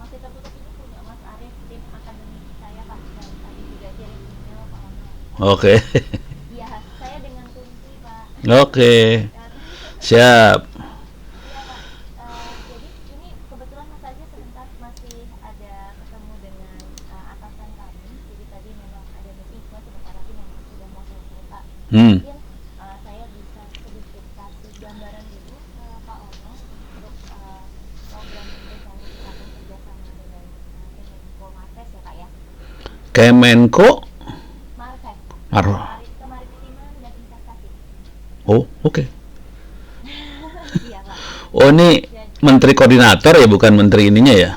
masih tertutup ini punya Mas Arif tim akademik saya Pak, dan tadi juga kirim email Pak Ono. Oke. Iya, saya dengan kunci Pak. Oke. Dan Siap. iya Pak. Jadi ini kebetulan Mas aja sebentar masih ada ketemu dengan atasan kami. Jadi tadi memang ada meeting, cuma sebentar lagi memang sudah mau selesai Pak. Hmm. Mungkin saya bisa sedikit kasih gambaran dulu ke Pak Ono untuk program yang rencana kita akan kerjasama dengan Kemenko Marves ya Pak ya. Kemenko Marves, Mar. Kemaritiman dan Investasi. Oh, oke. Iya Pak. Oh, ini Dan menteri koordinator ya, bukan menteri ininya ya?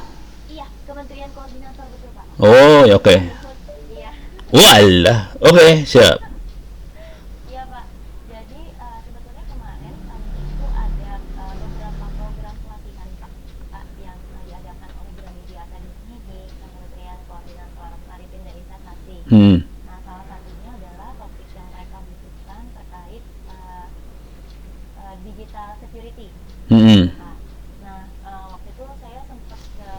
iya, Kementerian Koordinator betul Pak. Oh, ya oke. Luhut, iya. Walah. Oke, siap. Iya Pak. Jadi sebetulnya kemarin kami itu ada beberapa program pelatihan Pak yang diadakan oleh Gramedia Academy di Kementerian Koordinator Maritim dan Investasi. Hmm. Nah, salah satunya adalah topik yang mereka butuhkan terkait digital security Hmm. gitu Pak. Nah, waktu itu saya sempat ke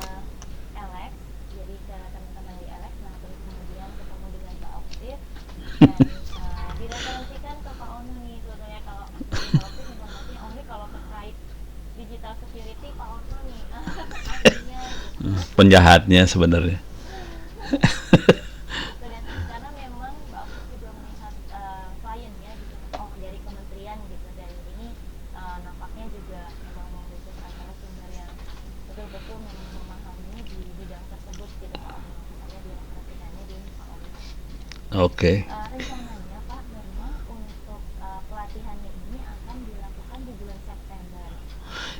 LX, jadi ke teman-teman di LX, nah terus kemudian ketemu dengan Pak Oktif dan direferensikan ke Pak Ono nih sebetulnya kalau dari Pak Oktif informasinya oh ini kalau terkait digital security Pak Ono nih ahlinya gitu. Penjahatnya sebenarnya. Gitu dan karena memang Mbak Oktif juga melihat kliennya gitu oh dari kementerian gitu dan ini nampaknya juga memang membutuhkan narasumber yang betul-betul memang memahami di bidang tersebut gitu Pak Ono, makanya direkomendasikannya di Pak Ono. Oke. Rencananya Pak memang untuk pelatihannya ini akan dilakukan di bulan September.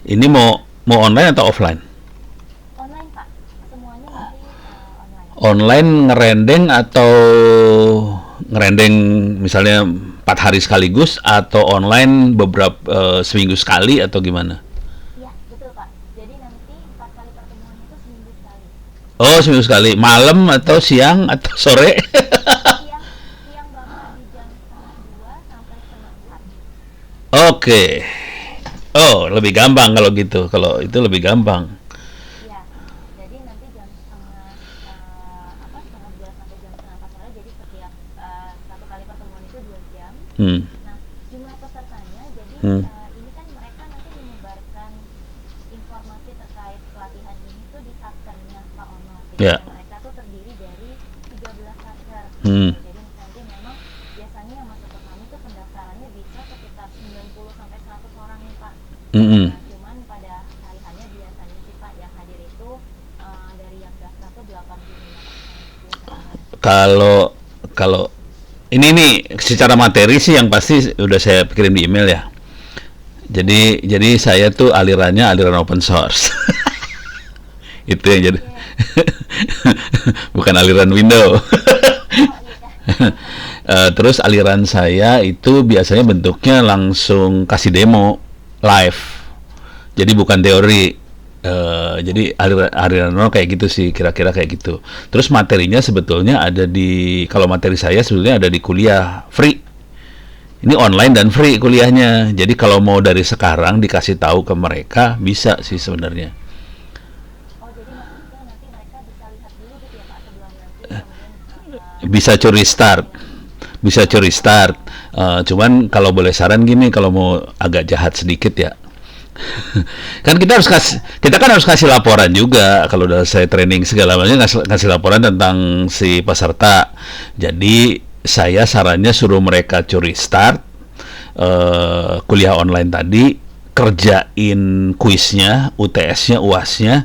Ini mau online atau offline? Online Pak, semuanya nanti online. Online ngerendeng atau ngerendeng misalnya 4 hari sekaligus atau online beberapa seminggu sekali atau gimana? Iya betul Pak, jadi nanti 4 kali pertemuan itu seminggu sekali. Oh, seminggu sekali. Malam atau siang atau sore? Siang, siang Bapak di jam setengah dua sampai setengah empat. Oke. Oh, lebih gampang kalau gitu. Kalau itu lebih gampang. Iya, jadi nanti jam setengah dua sampai jam setengah empat sore. Jadi setiap satu kali pertemuan itu 2 jam. Hmm. Nah, jumlah pesertanya, jadi Hmm. ini kan mereka nanti menyebarkan informasi terkait pelatihan ini tuh di satkernya Pak Ono. Gitu. Ya. Dan mereka tuh terdiri dari 13 satker. Hmm. Gitu. Jadi nanti memang biasanya yang masuk ke kami tuh pendaftarannya bisa sekitar 90 sampai 100 orang nih Pak. Hmm. Nah, cuman pada hari hanya biasanya sih Pak yang hadir itu dari yang daftar tuh 85% biasanya. Kalau kalau ini nih secara materi sih yang pasti udah saya kirim di email ya. Jadi saya tuh alirannya aliran open source. Itu yang jadi Oke. bukan aliran Windows. Oh iya. Terus aliran saya itu biasanya bentuknya langsung kasih demo live. Jadi bukan teori. Jadi aliran nol kayak gitu sih, kira-kira kayak gitu. Terus materinya sebetulnya ada di, kalau materi saya sebetulnya ada di kuliah free. Ini online dan free kuliahnya. Jadi kalau mau dari sekarang dikasih tahu ke mereka bisa sih sebenarnya. Oh jadi maksudnya nanti mereka bisa lihat dulu gitu ya Pak sebelum nanti kemudian Bisa curi start. Bisa oh curi start. Cuman kalau boleh saran gini, kalau mau agak jahat sedikit ya, kan kita kan harus kasih laporan juga kalau udah saya training segala macam, ngasih laporan tentang si peserta. Jadi saya sarannya suruh mereka curi start kuliah online tadi, kerjain kuisnya, UTS-nya, UAS-nya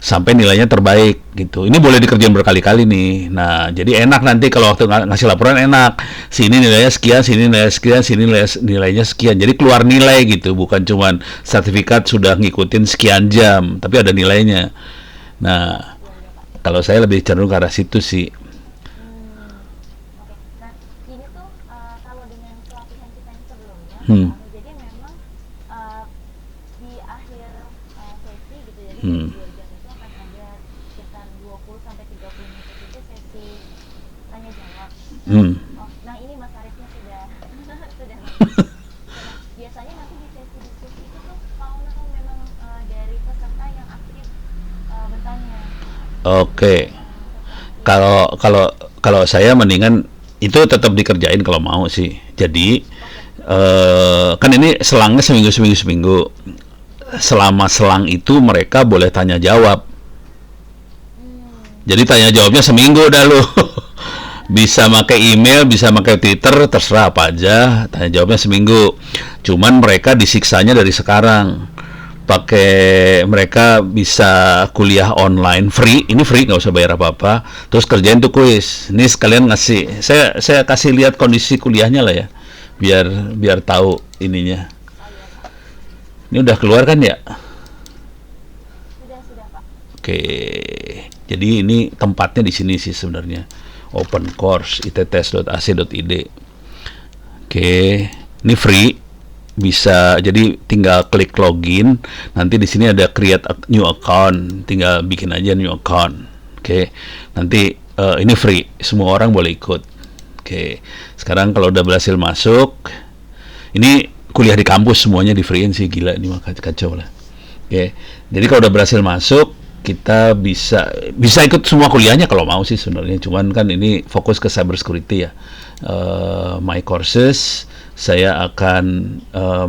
sampai nilainya terbaik gitu. Ini boleh dikerjain berkali-kali nih. Nah, jadi enak nanti kalau waktu ngasih laporan enak. Sini nilainya sekian, sini nilainya sekian, sini nilainya sekian. Jadi keluar nilai gitu, bukan cuman sertifikat sudah ngikutin sekian jam, tapi ada nilainya. Nah, iya iya Pak. kalau saya lebih cenderung ke arah situ sih. Hmm, oke. Nah ini tuh kalau dengan pelatihan kita yang sebelumnya Pak Hmm. Ono, jadi memang eh, di akhir sesi gitu jadi dari Hmm. 2 jam itu akan ada sekitar 20 sampai 30 menit itu sesi tanya jawab. Nah, Hmm. oh, nah ini Mas Arifnya sudah sudah ngerti. Nah, biasanya nanti di sesi diskusi itu tuh Pak Ono kan memang dari peserta yang aktif bertanya. Oke. Seperti Kalau kalau kalau saya mendingan itu tetap dikerjain kalau mau sih. Jadi oke. kan ini selangnya seminggu seminggu seminggu. Selama selang itu mereka boleh tanya jawab. Hmm, Jadi tanya jawabnya seminggu dah lu. Bisa pakai email, bisa pakai Twitter, terserah apa aja. Tanya jawabnya seminggu. Cuman mereka disiksanya dari sekarang. Pakai mereka bisa kuliah online free, ini free nggak usah bayar apa-apa. Terus kerjain tuh kuis. Ini sekalian ngasih, saya kasih lihat kondisi kuliahnya lah ya, biar biar tahu ininya. oh iya Pak. Ini udah keluar kan ya? Sudah Pak. Oke, jadi ini tempatnya di sini sih sebenarnya. Open course itts.ac.id. Oke, ini free. Bisa jadi tinggal klik login. Nanti di sini ada create new account. Tinggal bikin aja new account. Oke, nanti ini free. Semua orang boleh ikut. Oke, sekarang kalau udah berhasil masuk, ini kuliah di kampus semuanya di free sih, gila ini mah kacau lah. Oke, jadi kalau udah berhasil masuk, kita bisa bisa ikut semua kuliahnya kalau mau sih sebenarnya. Cuman kan ini fokus ke cyber security ya. My courses saya akan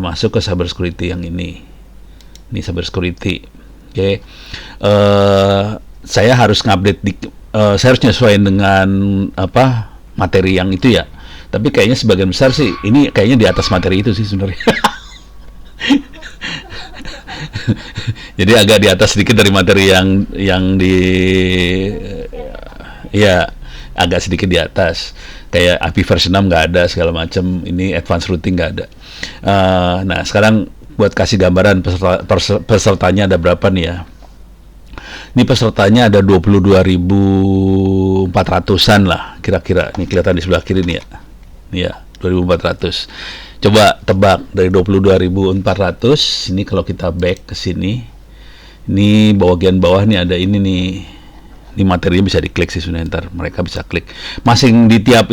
masuk ke cyber security yang ini. Ini cyber security. Oke. Saya harus ngupdate saya harus nyesuaiin dengan apa materi yang itu ya. Tapi kayaknya sebagian besar sih ini kayaknya di atas materi itu sih sebenarnya. Jadi agak di atas sedikit dari materi yang di ya agak sedikit di atas. Kayak API versi 6 nggak ada segala macam. Ini advanced routing nggak ada. Nah sekarang buat kasih gambaran pesertanya ada berapa nih ya? Ini pesertanya ada 22.400-an lah kira-kira. Ini kelihatan di sebelah kiri nih ya. Nih ya, 2.400. Coba tebak dari 22.400 ini kalau kita back ke sini. Ini bagian bawah nih ada ini nih. Ini materinya bisa diklik sih sebenarnya, ntar mereka bisa klik. Masing di tiap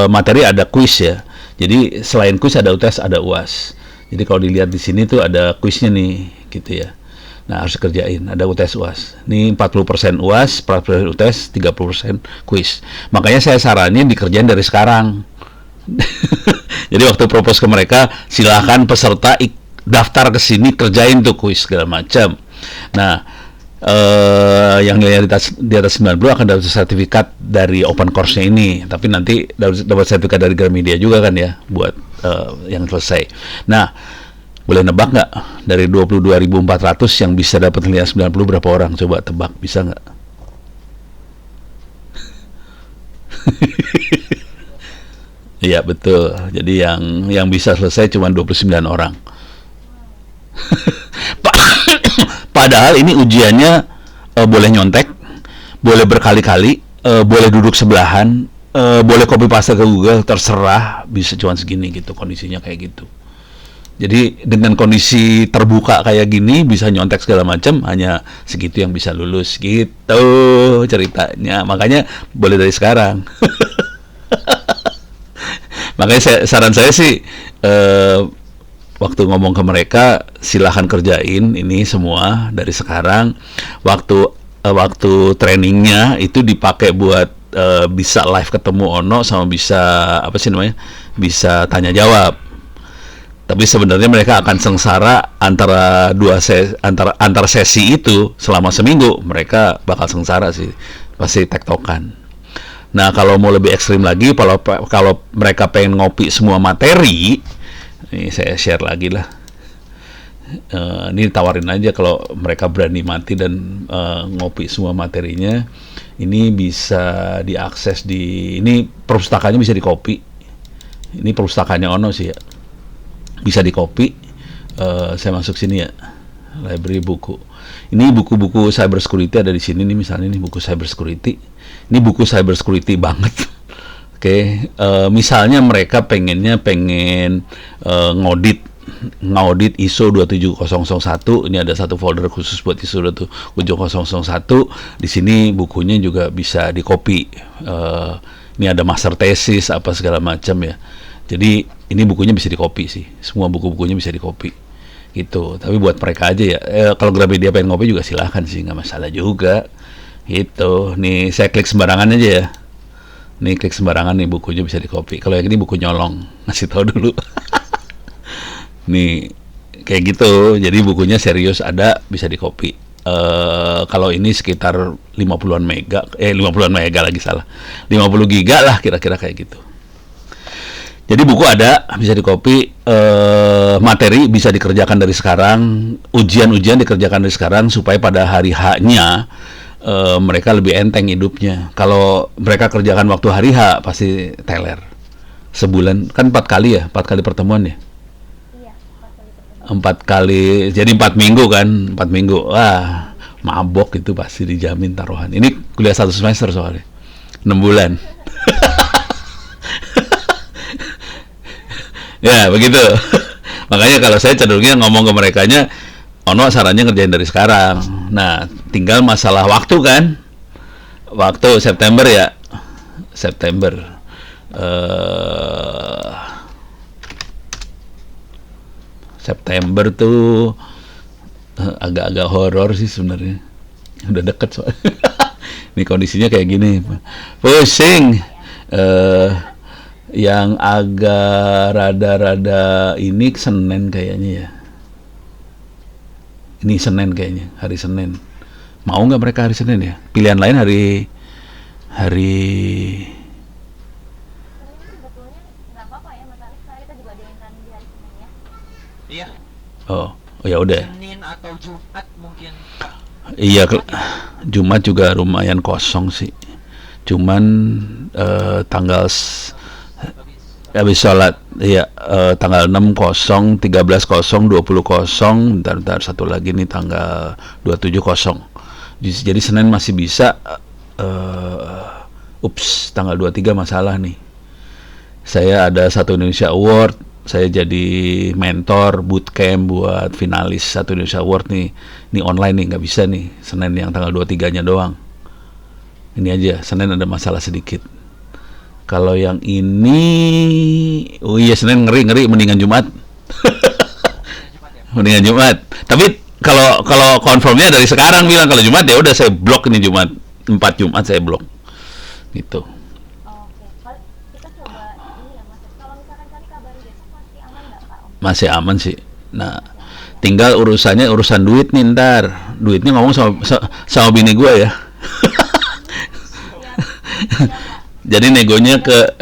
materi ada kuis ya. Jadi selain kuis ada UTS, ada UAS. Jadi kalau dilihat di sini tuh ada kuisnya nih gitu ya. Nah, harus kerjain. Ada UTS UAS. Ini 40% UAS, 40% UTS, 30% kuis. Makanya saya saranin dikerjain dari sekarang. Jadi waktu propose ke mereka, silakan peserta daftar ke sini, kerjain tuh kuis segala macam. Nah, yang nilainya di atas 90 akan dapat sertifikat dari open course-nya ini. Tapi nanti dapat sertifikat dari Gramedia juga kan ya, buat yang selesai. Nah, boleh nebak nggak dari 22.400 yang bisa dapat nilai 90 berapa orang? Coba tebak, bisa nggak? Iya betul. Jadi yang bisa selesai cuma 29 orang. Padahal ini ujiannya boleh nyontek, boleh berkali-kali, boleh duduk sebelahan, boleh copy paste ke Google, terserah. Bisa cuma segini gitu, kondisinya kayak gitu. Jadi dengan kondisi terbuka kayak gini bisa nyontek segala macam, hanya segitu yang bisa lulus gitu ceritanya. Makanya boleh dari sekarang. Makanya saran saya sih waktu ngomong ke mereka silahkan kerjain ini semua dari sekarang. Waktu trainingnya itu dipakai buat bisa live ketemu Ono sama bisa apa sih namanya, bisa tanya jawab. Tapi sebenarnya mereka akan sengsara antara antar sesi itu selama seminggu. Mereka bakal sengsara sih, pasti tektokan. Nah kalau mau lebih ekstrim lagi, kalau mereka pengen ngopi semua materi, ini saya share lagi lah. Ini tawarin aja kalau mereka berani mati dan ngopi semua materinya. Ini bisa diakses ini perpustakaannya bisa di copy. Ini perpustakaannya Ono sih ya. Bisa di copy. Saya masuk sini ya, library buku. Ini buku-buku cyber security ada di sini nih, misalnya ini buku cyber security. Ini buku cyber security banget. Oke, misalnya mereka pengen ngaudit ISO 27001. Ini ada satu folder khusus buat ISO 27001. Di sini bukunya juga bisa di copy. Ini ada master thesis apa segala macam ya. Jadi ini bukunya bisa di-copy sih. Semua buku-bukunya bisa di-copy. Gitu. Tapi buat mereka aja ya. Kalau Gramedia pengen ngopi juga silahkan sih, nggak masalah juga. Itu, nih saya klik sembarangan aja ya. Nih klik sembarangan nih bukunya bisa di copy. Kalau yang ini buku nyolong, ngasih tahu dulu. Nih kayak gitu. Jadi bukunya serius ada bisa di copy. Kalau ini sekitar 50-an mega, 50-an mega lagi salah. 50 giga lah kira-kira kayak gitu. Jadi buku ada, bisa di copy, materi bisa dikerjakan dari sekarang, ujian-ujian dikerjakan dari sekarang supaya pada hari H-nya mereka lebih enteng hidupnya. Kalau mereka kerjakan waktu hari H pasti teler. Sebulan kan 4 kali ya, 4 kali pertemuan ya. Iya, 4 kali pertemuan. 4 kali, jadi 4 minggu kan, 4 minggu. Wah, mabok itu pasti dijamin taruhan. Ini kuliah 1 semester soalnya, 6 bulan. Ya begitu. Makanya kalau saya cenderungnya ngomong ke merekanya, Ono sarannya ngerjain dari sekarang. Nah, tinggal masalah waktu kan. Waktu September ya. September. eh September tuh agak-agak horor sih sebenarnya. Udah deket soalnya. Ini kondisinya kayak gini. Pusing. eh yang agak rada-rada ini Senin kayaknya ya. Ini Senin kayaknya, hari Senin. Mau nggak mereka hari Senin ya? Pilihan lain hari Sebenarnya sebetulnya nggak apa-apa ya Mas Alex, karena kita juga ada yang kan di hari Senin ya. Iya, oh ya udah. Senin atau Jumat mungkin. Iya, Jumat juga lumayan kosong sih. Cuman tanggal habis sholat, iya, tanggal 6 kosong, 13 kosong, 20 kosong, bentar satu lagi nih tanggal 27 kosong. Jadi Senin masih bisa. Tanggal 23 masalah nih. Saya ada Satu Indonesia Award, saya jadi mentor bootcamp buat finalis Satu Indonesia Award nih. Ini online nih, nggak bisa nih Senin yang tanggal 23-nya doang. Ini aja, Senin ada masalah sedikit. Kalau yang ini, oh iya Senin ngeri, mendingan Jumat. Mendingan Jumat. Tapi kalau konfirmnya dari sekarang bilang kalau Jumat ya udah saya blok ini Jumat. 4 Jumat saya blok. Gitu. Oke, kalau kita coba ini ya Mas, kalau misalkan kali kabari besok masih aman nggak Pak Om? Masih aman sih. Nah, tinggal urusan duit nih ntar. Duitnya ngomong sama bini gue ya. Jadi negonya ke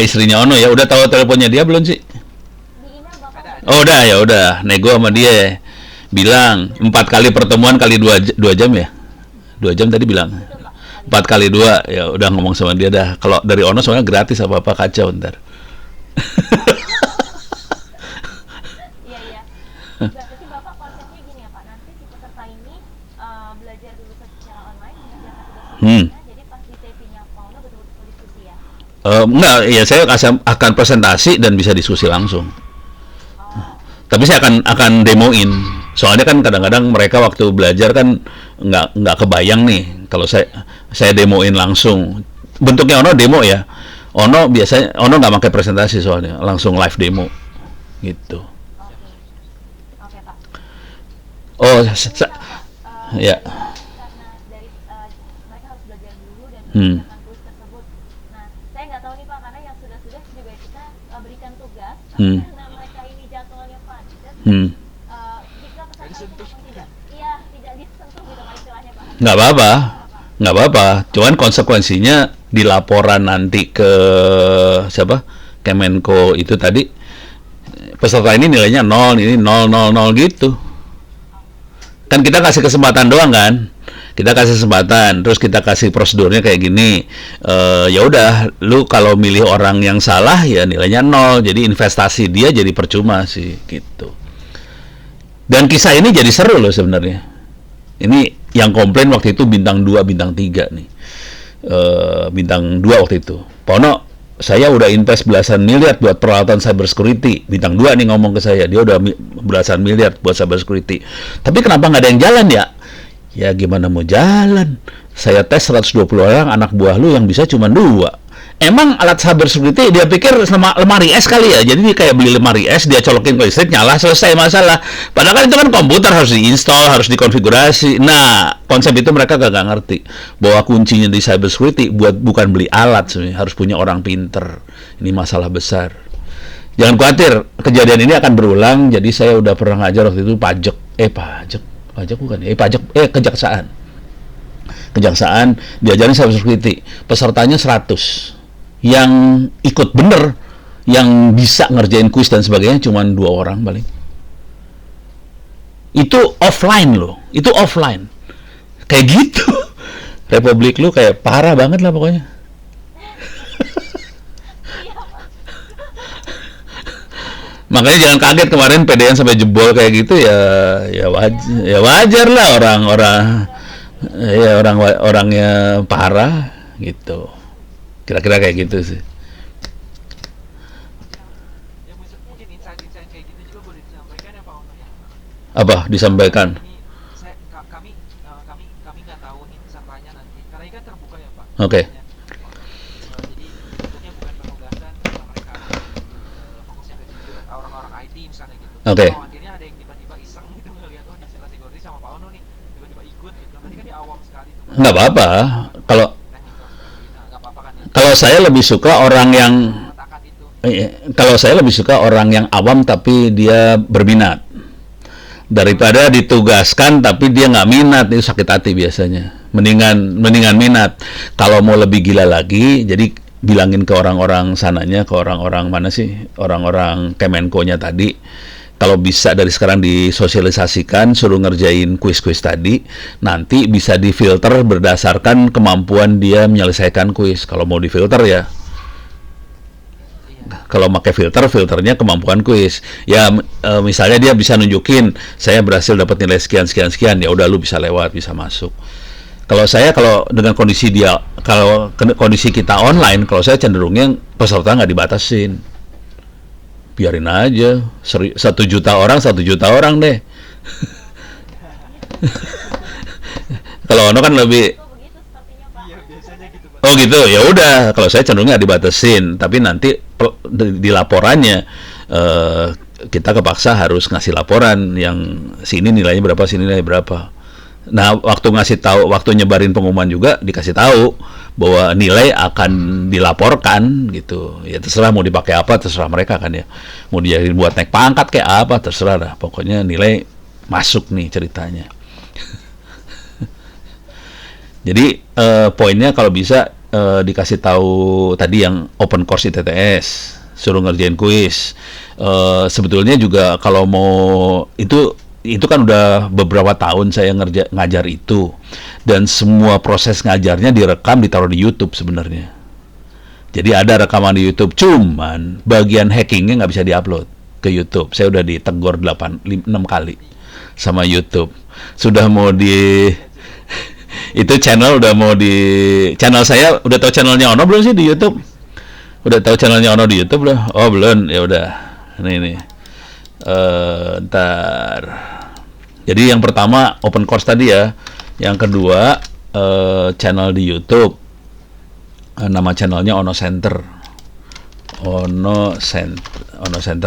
istrinya Ono ya. Udah tahu teleponnya dia belum sih? Di email Bapak Oh udah ya udah. Nego sama dia. Bilang 4 kali pertemuan kali 2 jam ya. 2 jam tadi bilang. 4 kali 2 ya udah ngomong sama dia dah. Kalau dari Ono soalnya gratis apa kacau ntar. Iya. Berarti Bapak konsepnya gini ya Pak, nanti si peserta ini belajar dulu secara online, mengerjakan tugas-tugasnya, jadi pas di TV-nya Pak Ono betul-betul diskusi ya. Enggak, ya saya akan presentasi dan bisa diskusi langsung. Tapi saya akan demoin. Soalnya kan kadang-kadang mereka waktu belajar kan nggak kebayang nih kalau saya demoin langsung. Bentuknya Ono demo ya. Ono biasanya nggak pakai presentasi soalnya, langsung live demo gitu. Oke Pak. Oh, ya. Karena dari mereka harus belajar dulu dan Hmm. mengerjakan tugas tersebut. Nah, saya nggak tahu nih Pak, karena yang sudah juga kita berikan tugas, Hmm. karena mereka ini jadwalnya padat, Hmm. jika peserta disentuh. itu tidak, iya tidak disentuh gitu Pak istilahnya Pak. Nggak apa-apa. Cuman konsekuensinya di laporan nanti ke siapa? Kemenko itu tadi, peserta ini nilainya 0, ini 0 gitu. Kan kita kasih kesempatan doang kan? Kita kasih kesempatan, terus kita kasih prosedurnya kayak gini. Ya udah, lu kalau milih orang yang salah ya nilainya 0. Jadi investasi dia jadi percuma sih gitu. Dan kisah ini jadi seru loh sebenarnya. Ini yang komplain waktu itu bintang 2, bintang 3 nih. Bintang 2 waktu itu. Pono, saya udah invest belasan miliar buat peralatan cyber security. Bintang 2 nih ngomong ke saya, dia udah belasan miliar buat cyber security. Tapi kenapa nggak ada yang jalan ya? Ya gimana mau jalan? Saya tes 120 orang, anak buah lu yang bisa cuma 2. emang alat cyber security dia pikir sama lemari es kali ya. Jadi dia kayak beli lemari es, dia colokin ke listrik, nyala, selesai masalah. Padahal kan itu kan komputer harus diinstal, harus dikonfigurasi. Nah, konsep itu mereka gak ngerti. Bahwa kuncinya di cyber security bukan beli alat sebenarnya, harus punya orang pinter. Ini masalah besar. Jangan khawatir, kejadian ini akan berulang. Jadi saya udah pernah ngajar waktu itu pajak bukan kejaksaan diajarin cyber security, pesertanya 100, yang ikut bener, yang bisa ngerjain kuis dan sebagainya cuma 2 orang paling. Itu offline loh, itu offline kayak gitu. Republik lu kayak parah banget lah pokoknya. Makanya jangan kaget kemarin PDN sampai jebol kayak gitu ya, wajar lah orangnya parah gitu. Kira-kira kayak gitu sih. Ya mungkin insight-insight kayak gitu juga boleh disampaikan ya Pak Ono ya. Apa disampaikan? Ini kami nggak tahu nih pesertanya nanti. Karena ini kan terbuka ya Pak. Oke. Jadi bentuknya bukan penugasan karena mereka fokusnya ke orang-orang IT misalnya gitu. Oke. Akhirnya ada yang tiba-tiba iseng gitu ngeliat di kategori sama Pak Ono nih, tiba-tiba ikut gitu. Tadi kan dia awam sekali tuh. Nggak apa-apa. Kalau Nggak apa-apa kan ya. kalau saya lebih suka orang yang Katakan itu. kalau saya lebih suka orang yang awam tapi dia berminat daripada ditugaskan tapi dia nggak minat. Itu sakit hati biasanya. Mendingan minat. Kalau mau lebih gila lagi, jadi bilangin ke orang-orang sananya, ke orang-orang mana sih, orang-orang Kemenko-nya tadi, kalau bisa dari sekarang disosialisasikan, suruh ngerjain kuis-kuis tadi, nanti bisa difilter berdasarkan kemampuan dia menyelesaikan kuis. Kalau mau difilter ya, kalau pakai filternya kemampuan kuis. Ya misalnya dia bisa nunjukin saya berhasil dapat nilai sekian, ya udah lu bisa lewat, bisa masuk. Kalau dengan kondisi kondisi kita online, kalau saya cenderungnya peserta nggak dibatasin. Biarin aja, 1 juta orang deh. Kalau Ono kan lebih, Begitu sepertinya Pak. Iya, biasanya gitu Pak. oh gitu, ya udah. Kalau saya cenderungnya dibatasin, tapi nanti di laporannya kita kepaksa harus ngasih laporan yang sini nilainya berapa, sini nilainya berapa. Nah, waktu nyebarin pengumuman juga dikasih tahu bahwa nilai akan dilaporkan gitu. Ya terserah mau dipakai apa, terserah mereka kan ya. Mau dijadiin buat naik pangkat kayak apa, terserah lah. Pokoknya nilai masuk nih ceritanya. Jadi poinnya kalau bisa dikasih tahu tadi yang open course ITTS, suruh ngerjain kuis. Sebetulnya juga kalau mau itu kan udah beberapa tahun saya ngajar itu, dan semua proses ngajarnya direkam, ditaruh di YouTube sebenarnya. Jadi ada rekaman di YouTube, cuman bagian hackingnya nggak bisa diupload ke YouTube. Saya udah ditegur 6 kali sama YouTube. Sudah mau itu channel saya udah tahu channelnya Ono belum sih di YouTube? Udah tahu channelnya Ono di YouTube belum? Oh belum, ya udah. Ini ntar. Jadi yang pertama open course tadi ya, yang kedua channel di YouTube, nama channelnya Ono Center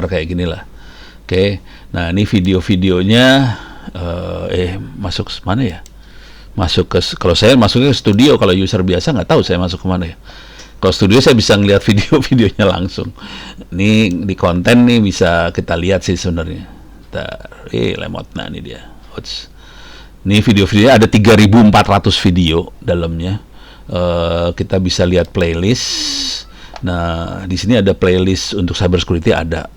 kayak gini lah. Oke, nah ini video-videonya masuk mana ya? Kalau saya masuknya ke studio, kalau user biasa nggak tahu saya masuk kemana ya. Kalau studio saya bisa ngeliat video-videonya langsung. Ini di konten nih bisa kita lihat sih sebenarnya. Lemot, nah ini dia. Ini video-videonya ada 3.400 video dalamnya. Kita bisa lihat playlist. Nah, di sini ada playlist untuk cyber security ada.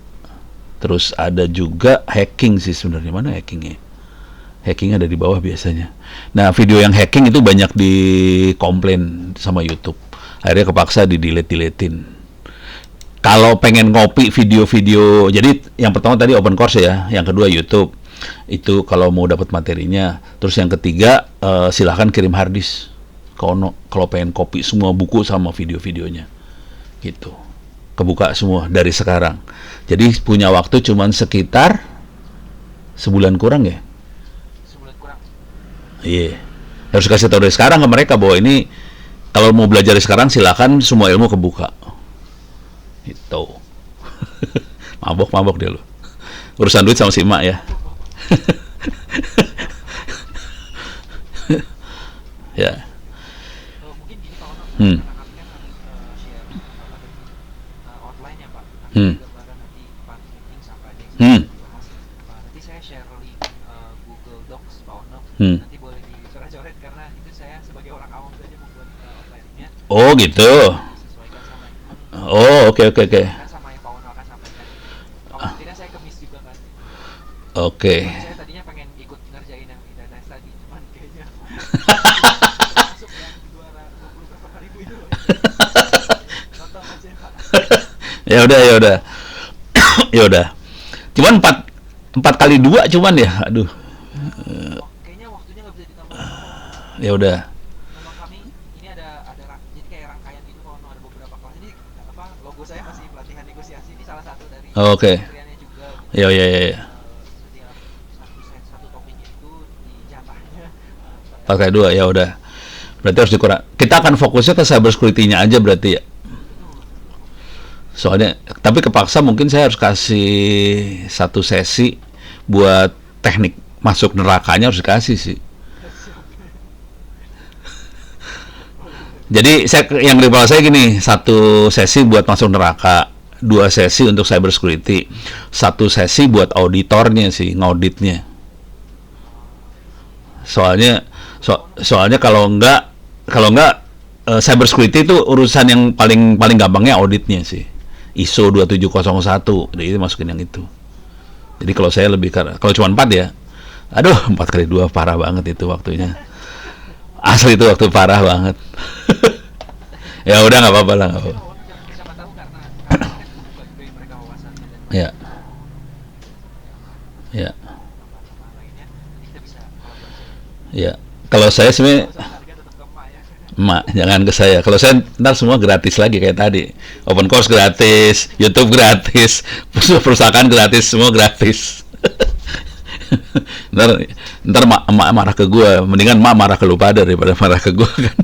Terus ada juga hacking sih sebenarnya. Mana hackingnya? Hacking ada di bawah biasanya. Nah, video yang hacking itu banyak dikomplain sama YouTube. Akhirnya kepaksa di-delete-deletein. Kalau pengen ngopi video-video, jadi yang pertama tadi open course ya, yang kedua YouTube. Itu kalau mau dapat materinya. Terus yang ketiga, silahkan kirim harddisk ke Ono kalau pengen copy semua buku sama video-videonya. Gitu. Kebuka semua dari sekarang. Jadi punya waktu cuman sekitar sebulan kurang ya. Sebulan kurang. Iya. Harus kasih tahu dari sekarang ke mereka bahwa ini Kalau mau belajar sekarang silakan, semua ilmu kebuka. Itu. Mabok dia lu. Urusan duit sama si emak ya. Ya. Mungkin gini Pak Ono, Hmm. karena kami kan harus share outline ya Pak. Nanti Hmm. gambaran nanti Pak meeting sampai ada yang Hmm. dibahas. Nanti saya share link Google Docs Pak Ono. Hmm. Nanti boleh dicoret-coret karena itu saya sebagai orang awam saja membuat outline-nya. Oh gitu. Disesuaikan sama Oh, oke. kan sama yang Pak Ono akan sampaikan. Kalau tidak saya kemis juga kan. Oke. Saya tadinya pengen ikut ngerjain yang ITS tadi, cuman kayaknya masuk yang 220 berapa ribu itu. Nonton aja Pak. Ya udah. Ya udah. Cuman 4 kali 2 cuman ya. Aduh. Kayaknya waktunya nggak bisa ditambah. Ya udah. Memang kami ini ada jadi kayak rangkaian gitu Pak Ono, ada beberapa kelas ini apa logo saya masih pelatihan negosiasi, ini salah satu dari Oke. kementeriannya juga. Ya. Setiap satu topiknya itu dijatahnya 4 kali 2 ya udah. Berarti harus dikurang. Kita akan fokusnya ke cyber security-nya aja berarti ya. Soalnya, tapi kepaksa mungkin saya harus kasih satu sesi buat teknik masuk nerakanya harus dikasih sih. Jadi yang di kepala saya gini, satu sesi buat masuk neraka, 2 sesi untuk cyber security, 1 sesi buat auditornya sih, ngauditnya. Soalnya kalau enggak cyber security itu urusan yang paling gampangnya auditnya sih. ISO 2701, jadi masukin yang itu. Jadi kalau saya lebih kalau cuma 4 ya, aduh 4 kali 2 parah banget itu waktunya. Asli itu waktu parah banget. Ya udah nggak apa-apa lah. Nggak apa-apa. siapa tahu karena kan buka juga yang mereka wawasannya dan Ya, ya, sama lainnya, jadi kita bisa kolaborasi. ya. Kalau saya sebenarnya Harga tetap ke emak ya. emak, jangan ke saya. Kalau saya ntar semua gratis lagi kayak tadi. Open course gratis, YouTube gratis, perusahaan gratis, semua gratis. ntar emak marah ke gue. Mendingan emak marah ke lu pada daripada marah ke gue kan.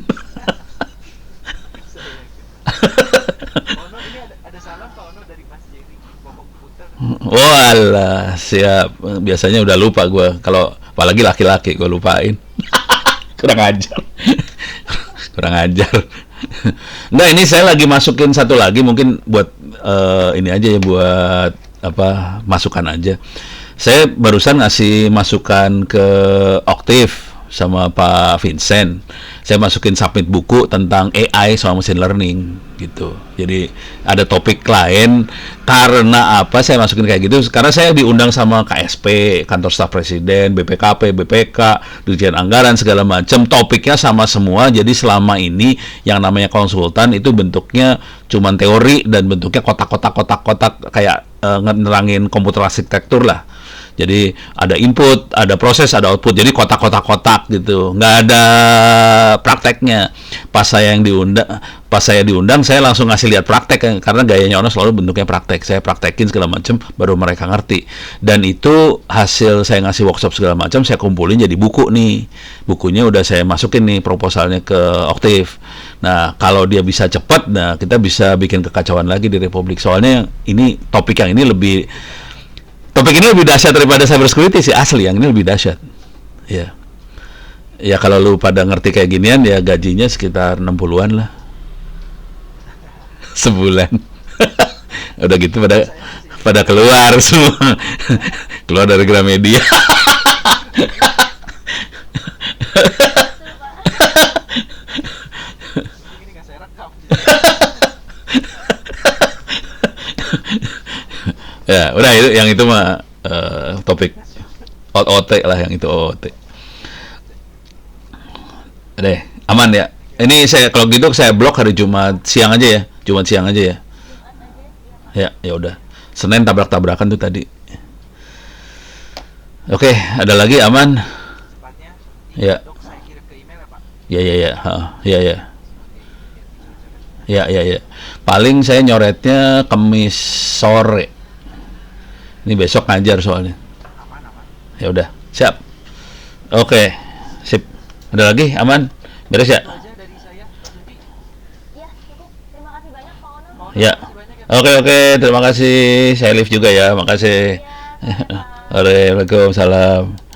Ono ini ada salam Pak Ono dari Mas Jerry Bobong Puter. Walah, siap. Biasanya udah lupa gue. Kalau apalagi laki-laki gue lupain. Kurang ajar. Kurang ajar. Enggak, ini saya lagi masukin satu lagi mungkin buat ini aja ya, buat apa, masukan aja. Saya barusan ngasih masukan ke Octave sama Pak Vincent. Saya masukin submit buku tentang AI sama machine learning gitu. Jadi ada topik lain. Karena apa saya masukin kayak gitu? Karena saya diundang sama KSP, Kantor Staf Presiden, BPKP, BPK, Dirjen Anggaran segala macam. Topiknya sama semua. Jadi selama ini yang namanya konsultan itu bentuknya cuman teori dan bentuknya kotak-kotak kayak nerangin komputer arsitektur lah. Jadi ada input, ada proses, ada output. Jadi kotak-kotak gitu. Nggak ada prakteknya. Pas saya diundang, saya langsung ngasih lihat praktek karena gayanya Ono selalu bentuknya praktek. Saya praktekin segala macam, baru mereka ngerti. Dan itu hasil saya ngasih workshop segala macam, saya kumpulin jadi buku nih. Bukunya udah saya masukin nih proposalnya ke Octave. Nah, kalau dia bisa cepat, nah kita bisa bikin kekacauan lagi di Republik. Soalnya ini topik yang ini lebih dahsyat daripada cyber security sih, asli. Yang ini lebih dahsyat. Ya. Ya kalau lu pada ngerti kayak ginian ya gajinya sekitar 60-an lah. Sebulan. Udah gitu pada keluar semua. Keluar dari Gramedia. Ini nggak saya rekam. Ya, udah itu yang itu mah topik OT lah, yang itu OT. Deh, aman ya. Ini saya kalau gitu saya blok hari Jumat siang aja ya. Jumat siang aja ya. Ya udah. Senin tabrak-tabrakan tuh tadi. Oke, ada lagi aman? Tempatnya Ya. dok saya kirim ke email ya Pak. Ya. Paling saya nyoretnya Kamis sore. Ini besok ngajar soalnya. Aman. Ya udah, siap. Oke, sip. Ada lagi aman? Beres ya? Itu aja dari saya, Pak Sufi. Ya. Makasih banyak ya. Oke oke, terima kasih. Saya live juga ya. Makasih. Iya, sama-sama. Waalaikumsalam.